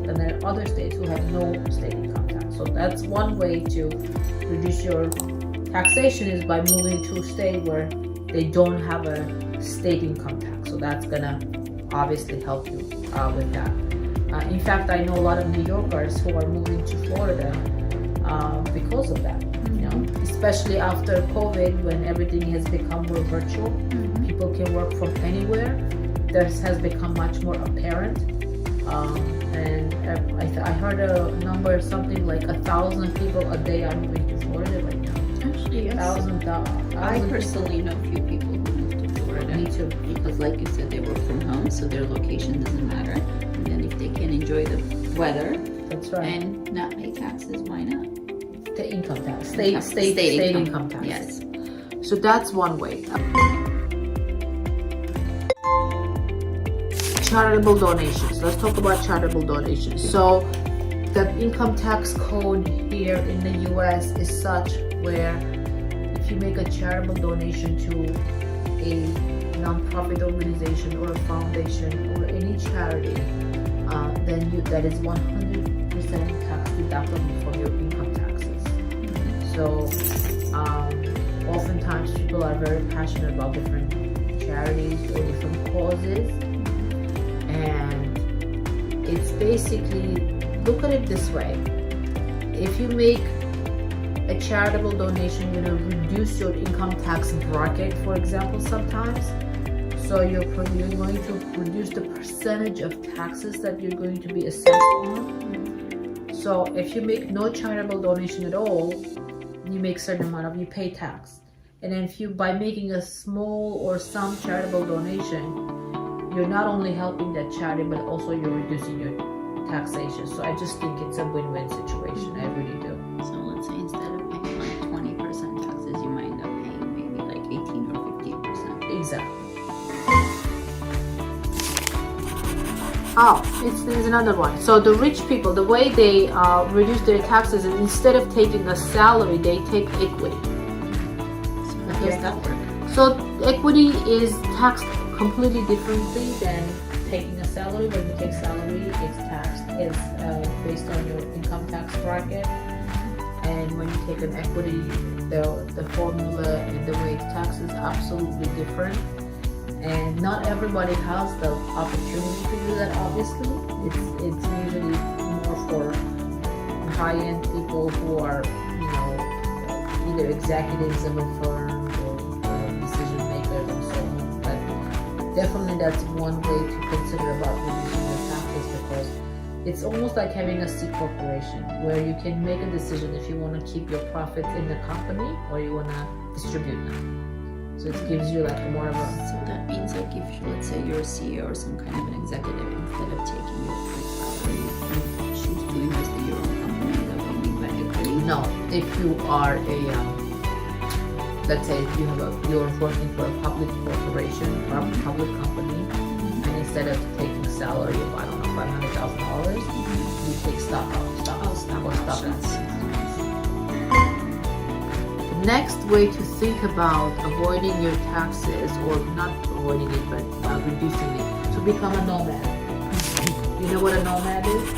And there are other states who have no state income tax. So that's one way to reduce your taxation, is by moving to a state where they don't have a state income tax. So that's gonna obviously help you with that. In fact, I know a lot of New Yorkers who are moving to Florida because of that. You know, especially after COVID, when everything has become more virtual, people can work from anywhere. This has become much more apparent. And I heard a number, something like 1,000 people a day are moving to Florida right now. Actually, yes. 1,000. I personally know a few people who moved to Florida. Me too. Because like you said, they work from home, so their location doesn't matter. And then if they can enjoy the weather That's right. and not pay taxes, why not? The income tax, state income tax. Yes. So that's one way. Charitable donations. Let's talk about charitable donations. So the income tax code here in the US is such where if you make a charitable donation to a nonprofit organization or a foundation or any charity, then that is 100% tax deductible from your income taxes. So oftentimes people are very passionate about different charities or different causes. And it's basically, look at it this way. If you make a charitable donation, you're going to reduce your income tax bracket, for example, sometimes. So you're going to reduce the percentage of taxes that you're going to be assessed on. So if you make no charitable donation at all, you make certain amount of, you pay tax. And then if you, by making a small or some charitable donation, you're not only helping that charity, but also you're reducing your taxation. So I just think it's a win-win situation. I really do. So let's say instead of paying like 20% taxes, you might end up paying maybe like 18 or 15%. Exactly. Oh, there's another one. So the rich people, the way they reduce their taxes is instead of taking a salary, they take equity. So how does that work? So equity is taxed completely differently than taking a salary. When you take salary, it's taxed, it's based on your income tax bracket. And when you take an equity, the formula and the way it's taxed is absolutely different. And not everybody has the opportunity to do that, obviously. It's usually more for high-end people who are, either executives of a firm or decision makers and so on. But definitely that's one way to consider about reducing your taxes, because it's almost like having a C corporation where you can make a decision if you want to keep your profits in the company or you want to distribute them. So it gives you like more of a... So that means like if, let's say you're a CEO or some kind of an executive, instead of taking your full salary, you choose to invest in your own company, that will be like equity. No, if you are a, let's say you're working for a public corporation or a public company, and instead of taking salary of, I don't know, $500,000, you take stock options. Next way to think about avoiding your taxes, or not avoiding it, but reducing it, to become a nomad. You know what a nomad is?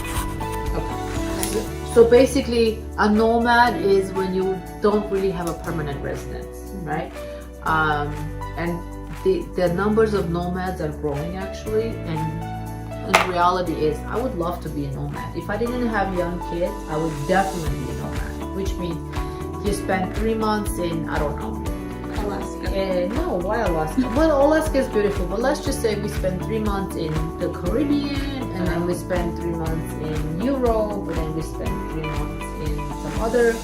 Okay. So basically, a nomad is when you don't really have a permanent residence, right? And the numbers of nomads are growing actually, and the reality is I would love to be a nomad. If I didn't have young kids, I would definitely be a nomad, which means you spend 3 months in, I don't know, Alaska. No, why Alaska? Well, Alaska is beautiful, but let's just say we spend 3 months in the Caribbean, and then we spend 3 months in Europe, and then we spend 3 months in some other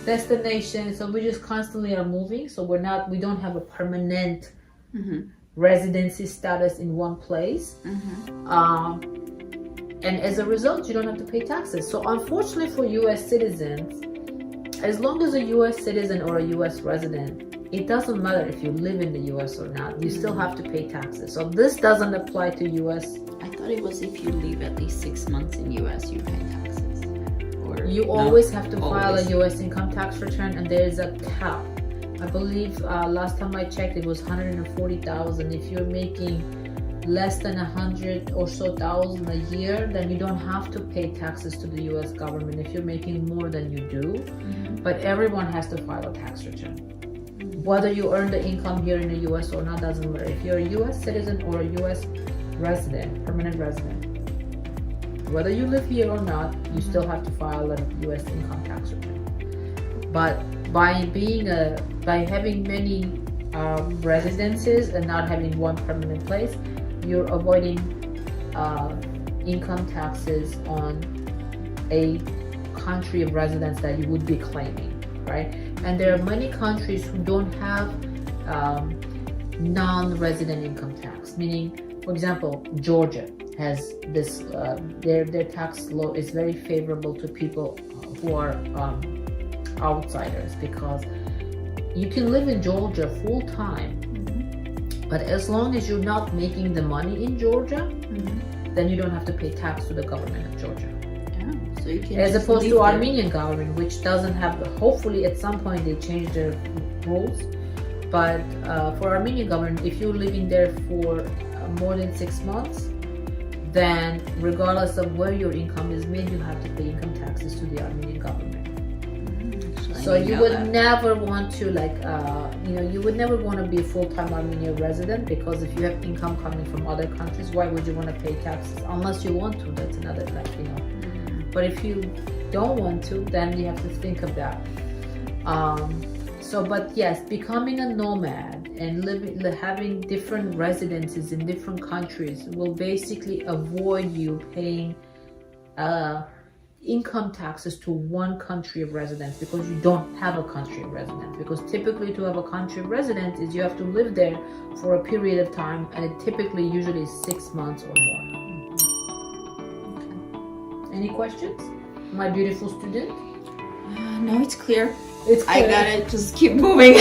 destination. So we just constantly are moving. So we don't have a permanent residency status in one place. And as a result, you don't have to pay taxes. So unfortunately for US citizens, as long as a US citizen or a US resident, it doesn't matter if you live in the US or not, you still have to pay taxes. So this doesn't apply to US. I thought it was if you live at least 6 months in US, you pay taxes. Or You always have to file a US income tax return, and there is a cap I believe last time I checked, it was 140,000. If you're making less than 100 or so thousand a year, then you don't have to pay taxes to the U.S. government. If you're making more than you do, but everyone has to file a tax return. Whether you earn the income here in the U.S. or not doesn't matter. If you're a U.S. citizen or a U.S. resident, permanent resident, whether you live here or not, you still have to file a U.S. income tax return. But by having many residences and not having one permanent place, you're avoiding income taxes on a country of residence that you would be claiming, right? And there are many countries who don't have non-resident income tax, meaning, for example, Georgia has this, their tax law is very favorable to people who are outsiders, because you can live in Georgia full time, but as long as you're not making the money in Georgia, then you don't have to pay tax to the government of Georgia. So you can As just opposed live to there. Armenian government, which doesn't have, hopefully at some point they change their rules, but for Armenian government, if you're living there for more than 6 months, then regardless of where your income is made, you have to pay income taxes to the Armenian government. So you would never want to you would never want to be a full-time Armenian resident, because if you have income coming from other countries, why would you want to pay taxes? Unless you want to, that's another But if you don't want to, then you have to think of that. But yes, becoming a nomad and having different residences in different countries will basically avoid you paying income taxes to one country of residence, because you don't have a country of residence. Because typically to have a country of residence is you have to live there for a period of time, and it typically usually is 6 months or more. Any questions, my beautiful student? No, it's clear. It's clear. I gotta just keep moving.